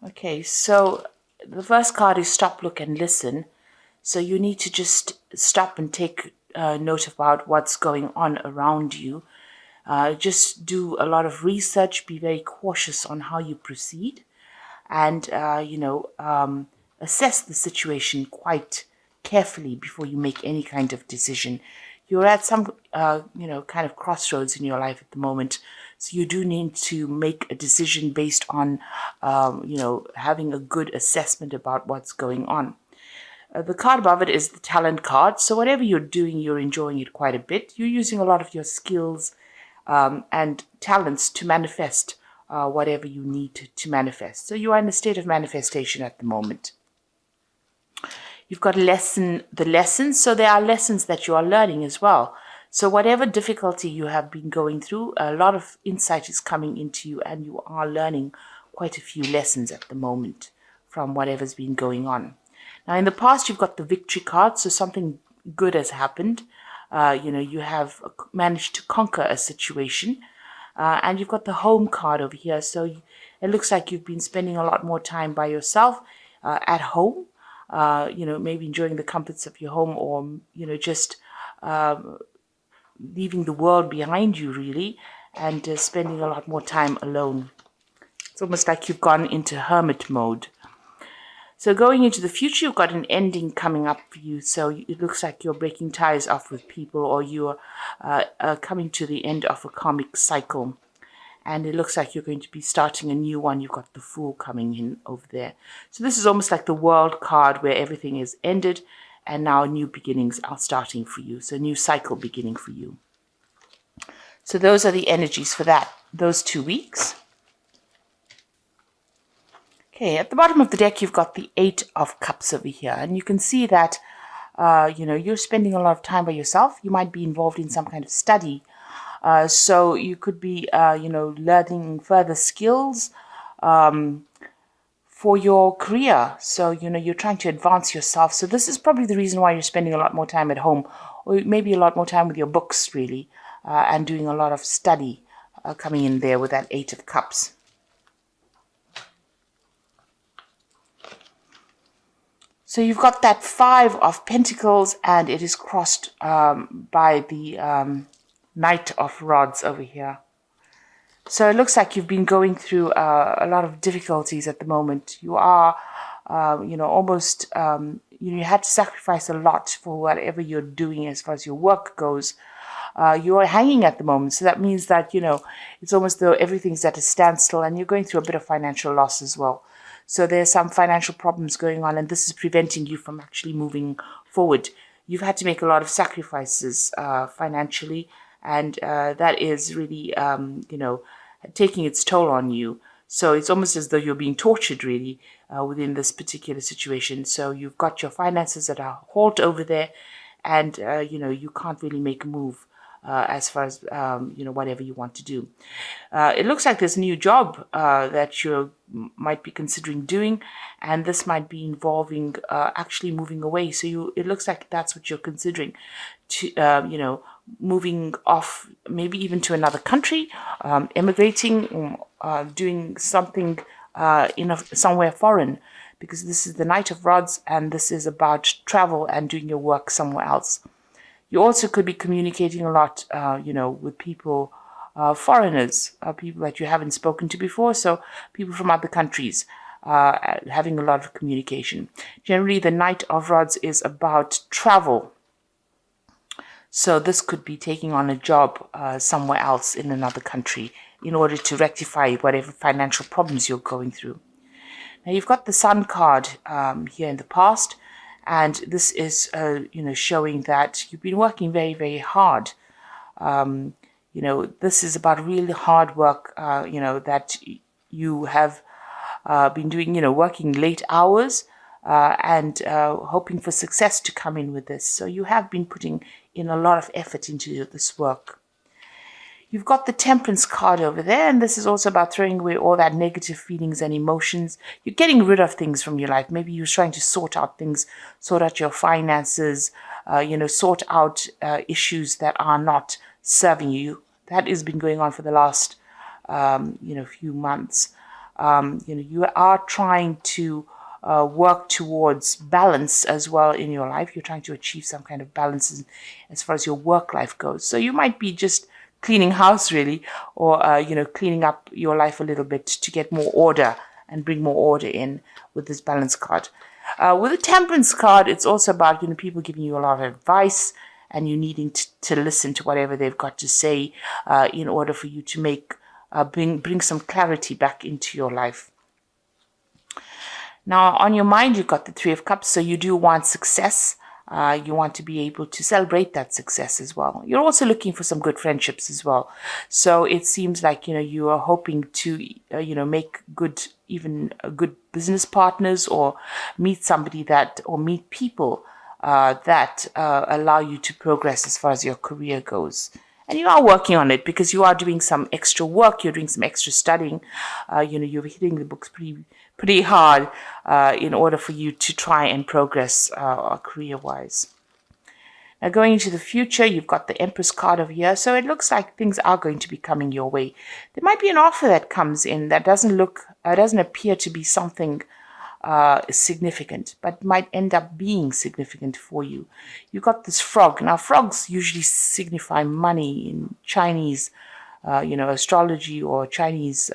Okay, so the first card is stop, look, and listen. So you need to just stop and take note about what's going on around you. Just do a lot of research, be very cautious on how you proceed, and assess the situation quite carefully before you make any kind of decision. You're at some kind of crossroads in your life at the moment, so you do need to make a decision based on having a good assessment about what's going on. The card above it is the talent card. So whatever you're doing, you're enjoying it quite a bit. You're using a lot of your skills and talents to manifest whatever you need to manifest. So you are in a state of manifestation at the moment. You've got the lessons. So there are lessons that you are learning as well. So whatever difficulty you have been going through, a lot of insight is coming into you, and you are learning quite a few lessons at the moment from whatever's been going on. Now, in the past, you've got the victory card, so something good has happened. You have managed to conquer a situation. And you've got the home card over here, so it looks like you've been spending a lot more time by yourself at home, maybe enjoying the comforts of your home, or, just leaving the world behind you, really, and spending a lot more time alone. It's almost like you've gone into hermit mode. So going into the future, you've got an ending coming up for you. So it looks like you're breaking ties off with people, or you're coming to the end of a karmic cycle. And it looks like you're going to be starting a new one. You've got the Fool coming in over there. So this is almost like the World card, where everything is ended and now new beginnings are starting for you. So a new cycle beginning for you. So those are the energies for those 2 weeks. Okay, at the bottom of the deck, you've got the Eight of Cups over here. And you can see that, you're spending a lot of time by yourself. You might be involved in some kind of study. So you could be, learning further skills for your career. So, you're trying to advance yourself. So this is probably the reason why you're spending a lot more time at home, or maybe a lot more time with your books, really, and doing a lot of study coming in there with that Eight of Cups. So you've got that Five of Pentacles, and it is crossed by the Knight of Rods over here. So it looks like you've been going through a lot of difficulties at the moment. You are, almost, you had to sacrifice a lot for whatever you're doing as far as your work goes. You are hanging at the moment. So that means that, it's almost though everything's at a standstill, and you're going through a bit of financial loss as well. So there's some financial problems going on, and this is preventing you from actually moving forward. You've had to make a lot of sacrifices financially, and that is really, taking its toll on you. So it's almost as though you're being tortured, really, within this particular situation. So you've got your finances at a halt over there, and, you can't really make a move. As far as, whatever you want to do. It looks like there's a new job that you might be considering doing, and this might be involving actually moving away. So it looks like that's what you're considering, to, moving off, maybe even to another country, immigrating, doing something somewhere foreign, because this is the Knight of Rods, and this is about travel and doing your work somewhere else. You also could be communicating a lot, with people, foreigners, people that you haven't spoken to before, so people from other countries, having a lot of communication. Generally, the Knight of Rods is about travel. So this could be taking on a job somewhere else in another country in order to rectify whatever financial problems you're going through. Now, you've got the Sun card here in the past. And this is, showing that you've been working very, very hard. This is about really hard work, that you have been doing, working late hours and hoping for success to come in with this. So you have been putting in a lot of effort into this work. You've got the Temperance card over there, and this is also about throwing away all that negative feelings and emotions. You're getting rid of things from your life. Maybe you're trying to sort out things, sort out your finances, sort out issues that are not serving you. That has been going on for the last, few months. You are trying to work towards balance as well in your life. You're trying to achieve some kind of balance as far as your work life goes. So you might be just cleaning house really, or cleaning up your life a little bit to get more order and bring more order in with this balance card. With the temperance card, it's also about people giving you a lot of advice, and you needing to listen to whatever they've got to say in order for you to bring some clarity back into your life. Now, on your mind, you've got the Three of Cups, so you do want success. You want to be able to celebrate that success as well. You're also looking for some good friendships as well. So it seems like, you are hoping to, make good business partners, or meet meet people that allow you to progress as far as your career goes. And you are working on it because you are doing some extra work. You're doing some extra studying. You're hitting the books pretty hard in order for you to try and progress career-wise. Now, going into the future, you've got the Empress card over here. So it looks like things are going to be coming your way. There might be an offer that comes in that doesn't appear to be something significant, but might end up being significant for you. You've got this frog. Now, frogs usually signify money in Chinese, astrology, or Chinese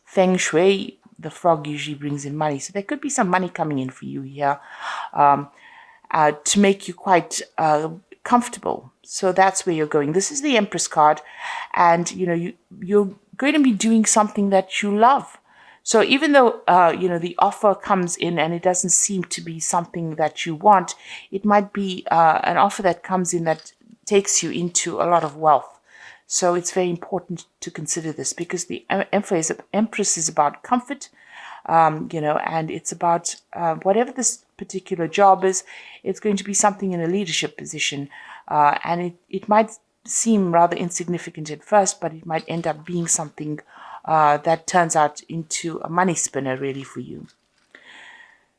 feng shui. The frog usually brings in money. So there could be some money coming in for you here to make you quite comfortable. So that's where you're going. This is the Empress card, and you're going to be doing something that you love. So even though, the offer comes in and it doesn't seem to be something that you want, it might be an offer that comes in that takes you into a lot of wealth. So it's very important to consider this, because the Empress is about comfort, and it's about whatever this particular job is, it's going to be something in a leadership position. And it might seem rather insignificant at first, but it might end up being something that turns out into a money spinner really for you.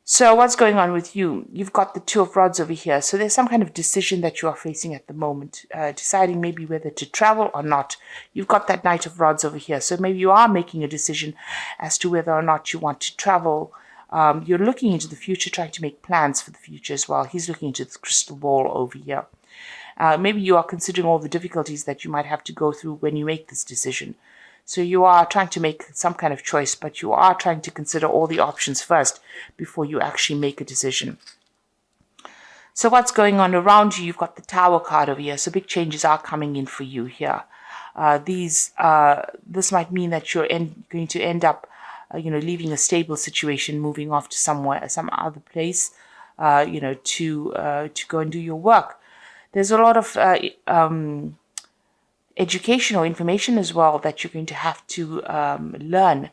So what's going on with you? You've got the Two of Rods over here. So there's some kind of decision that you are facing at the moment, deciding maybe whether to travel or not. You've got that Knight of Rods over here. So maybe you are making a decision as to whether or not you want to travel. You're looking into the future, trying to make plans for the future as well. He's looking into the crystal ball over here. Maybe you are considering all the difficulties that you might have to go through when you make this decision. So you are trying to make some kind of choice, but you are trying to consider all the options first before you actually make a decision. So what's going on around you? You've got the Tower card over here. So big changes are coming in for you here. This might mean that you're going to end up, leaving a stable situation, moving off to some other place, to go and do your work. There's a lot of educational information as well that you're going to have to learn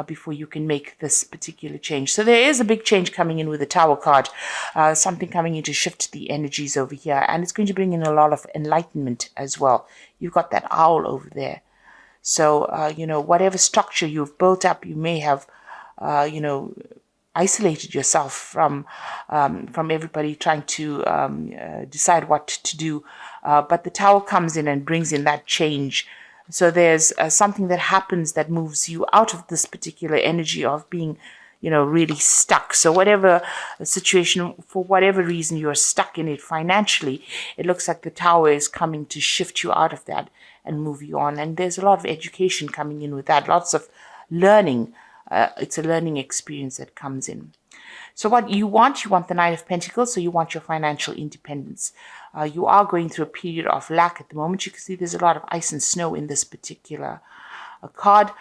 before you can make this particular change. So there is a big change coming in with the Tower card, something coming in to shift the energies over here, and it's going to bring in a lot of enlightenment as well. You've got that owl over there. So, whatever structure you've built up, you may have, isolated yourself from everybody trying to decide what to do. But the Tower comes in and brings in that change. So there's something that happens that moves you out of this particular energy of being, really stuck. So whatever situation, for whatever reason you're stuck in it financially, it looks like the Tower is coming to shift you out of that and move you on. And there's a lot of education coming in with that, lots of learning. It's a learning experience that comes in. So what you want the Knight of Pentacles, so you want your financial independence. You are going through a period of lack at the moment. You can see there's a lot of ice and snow in this particular card.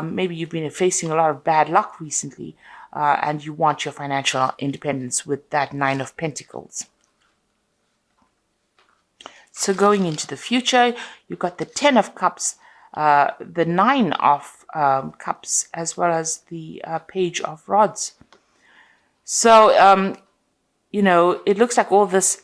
Maybe you've been facing a lot of bad luck recently, and you want your financial independence with that Nine of Pentacles. So going into the future, you've got the Ten of Cups, the Nine of Cups, as well as the Page of Rods. So, it looks like all this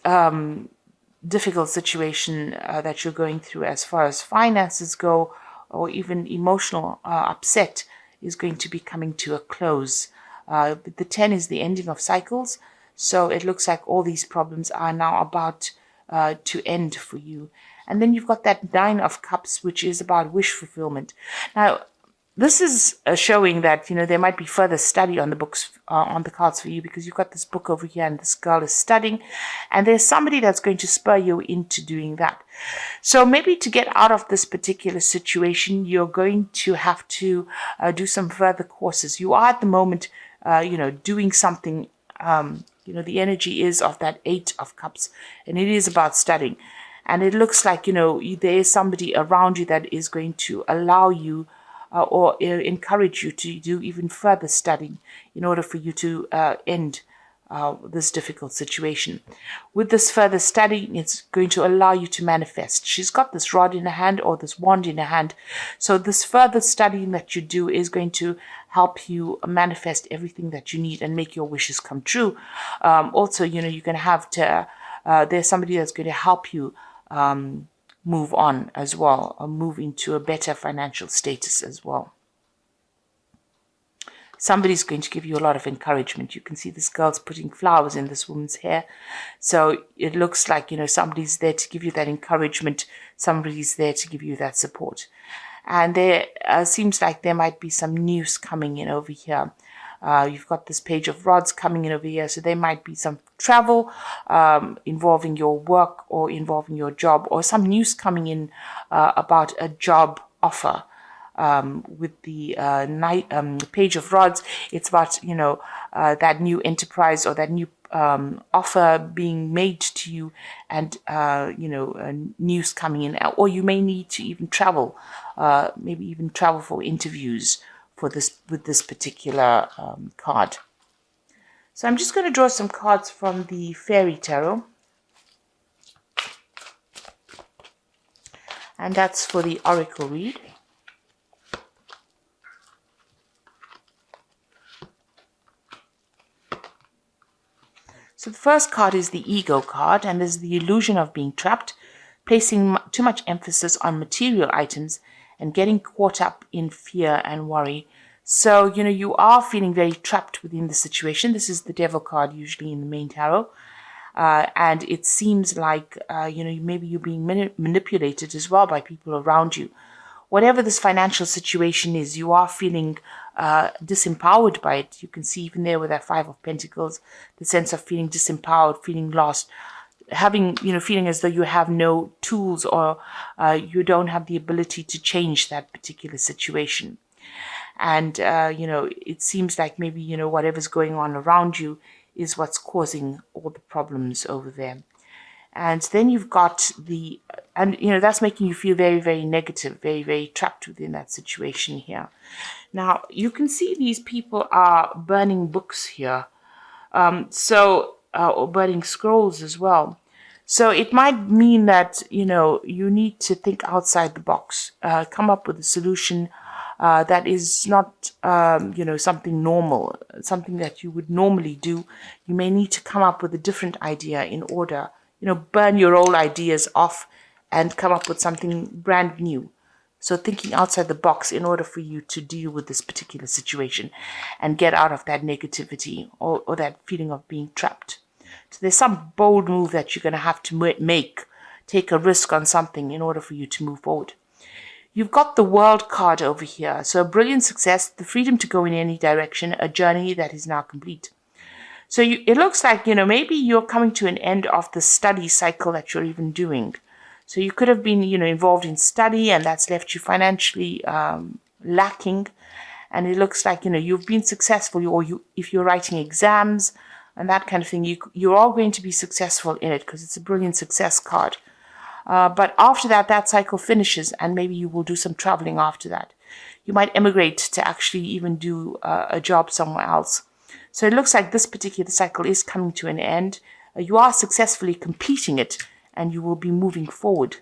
difficult situation that you're going through as far as finances go, or even emotional upset, is going to be coming to a close. The 10 is the ending of cycles, so it looks like all these problems are now about to end for you. And then you've got that Nine of Cups, which is about wish fulfillment. Now, this is showing that, you know, there might be further study on the books, on the cards for you, because you've got this book over here and this girl is studying, and there's somebody that's going to spur you into doing that. So maybe to get out of this particular situation, you're going to have to do some further courses. You are at the moment, you know, doing something. You know, the energy is of that 8 of Cups, and it is about studying. And it looks like, you know, there is somebody around you that is going to allow you or encourage you to do even further studying in order for you to end this difficult situation. With this further studying, it's going to allow you to manifest. She's got this rod in her hand or this wand in her hand. So this further studying that you do is going to help you manifest everything that you need and make your wishes come true. Also, you know, you're going to have to, there's somebody that's going to help you move on as well, or move into a better financial status as well. Somebody's going to give you a lot of encouragement. You can see this girl's putting flowers in this woman's hair. So it looks like, you know, somebody's there to give you that encouragement. Somebody's there to give you that support. And there seems like there might be some news coming in over here. You've got this Page of Rods coming in over here. So there might be some travel involving your work or involving your job, or some news coming in about a job offer. With the Page of Rods, it's about, you know, that new enterprise or that new offer being made to you, and you know, news coming in, or you may need to even travel, maybe even travel for interviews for this, with this particular card. So I'm just going to draw some cards from the Fairy Tarot, and that's for the Oracle read. So the first card is the Ego card, and there's the illusion of being trapped, placing too much emphasis on material items and getting caught up in fear and worry. So, you know, you are feeling very trapped within the situation. This is the Devil card usually in the main tarot. And it seems like, you know, maybe you're being manipulated as well by people around you. Whatever this financial situation is, you are feeling disempowered by it. You can see even there with that 5 of Pentacles, the sense of feeling disempowered, feeling lost, having, you know, feeling as though you have no tools, or you don't have the ability to change that particular situation. And, you know, it seems like maybe, you know, whatever's going on around you is what's causing all the problems over there. And then you've got the, and, you know, that's making you feel very, very negative, very, very trapped within that situation here. Now, you can see these people are burning books here. Or burning scrolls as well. So it might mean that, you know, you need to think outside the box, come up with a solution that is not, you know, something normal, something that you would normally do. You may need to come up with a different idea in order, you know, burn your old ideas off and come up with something brand new. So thinking outside the box in order for you to deal with this particular situation and get out of that negativity or that feeling of being trapped. So there's some bold move that you're going to have to make, take a risk on something in order for you to move forward. You've got the World card over here. So a brilliant success, the freedom to go in any direction, a journey that is now complete. So it looks like, you know, maybe you're coming to an end of the study cycle that you're even doing. So you could have been, you know, involved in study, and that's left you financially lacking. And it looks like, you know, you've been successful, or if you're writing exams and that kind of thing, you're all going to be successful in it because it's a brilliant success card. But after that, that cycle finishes, and maybe you will do some traveling after that. You might emigrate to actually even do a job somewhere else. So it looks like this particular cycle is coming to an end. You are successfully completing it, and you will be moving forward,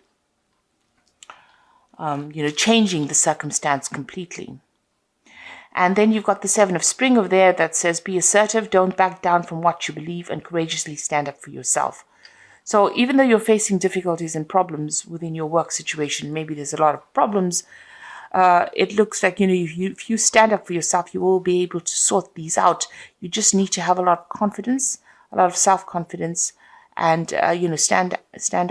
you know, changing the circumstance completely. And then you've got the 7 of Spring over there that says, be assertive, don't back down from what you believe, and courageously stand up for yourself. So even though you're facing difficulties and problems within your work situation, maybe there's a lot of problems, it looks like, you know, if you stand up for yourself, you will be able to sort these out. You just need to have a lot of confidence, a lot of self-confidence, and, you know, stand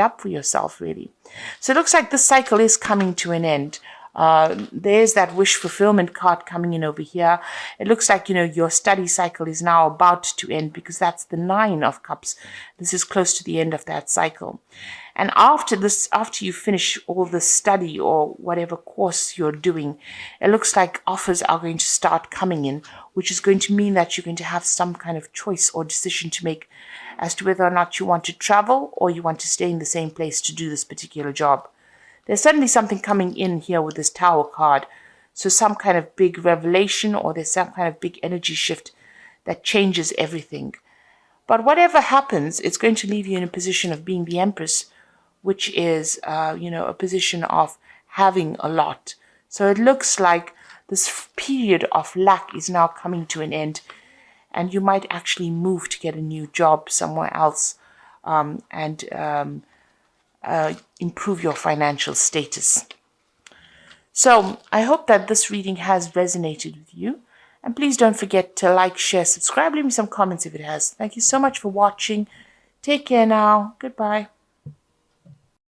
up for yourself, really. So it looks like this cycle is coming to an end. There's that wish fulfillment card coming in over here. It looks like, your study cycle is now about to end, because that's the 9 of Cups. This is close to the end of that cycle. And after this, after you finish all the study or whatever course you're doing, it looks like offers are going to start coming in, which is going to mean that you're going to have some kind of choice or decision to make as to whether or not you want to travel or you want to stay in the same place to do this particular job. There's suddenly something coming in here with this Tower card. So some kind of big revelation, or there's some kind of big energy shift that changes everything. But whatever happens, it's going to leave you in a position of being the Empress, which is, a position of having a lot. So it looks like this period of lack is now coming to an end, and you might actually move to get a new job somewhere else, and improve your financial status. So I hope that this reading has resonated with you. And please don't forget to like, share, subscribe, leave me some comments if it has. Thank you so much for watching. Take care now. Goodbye.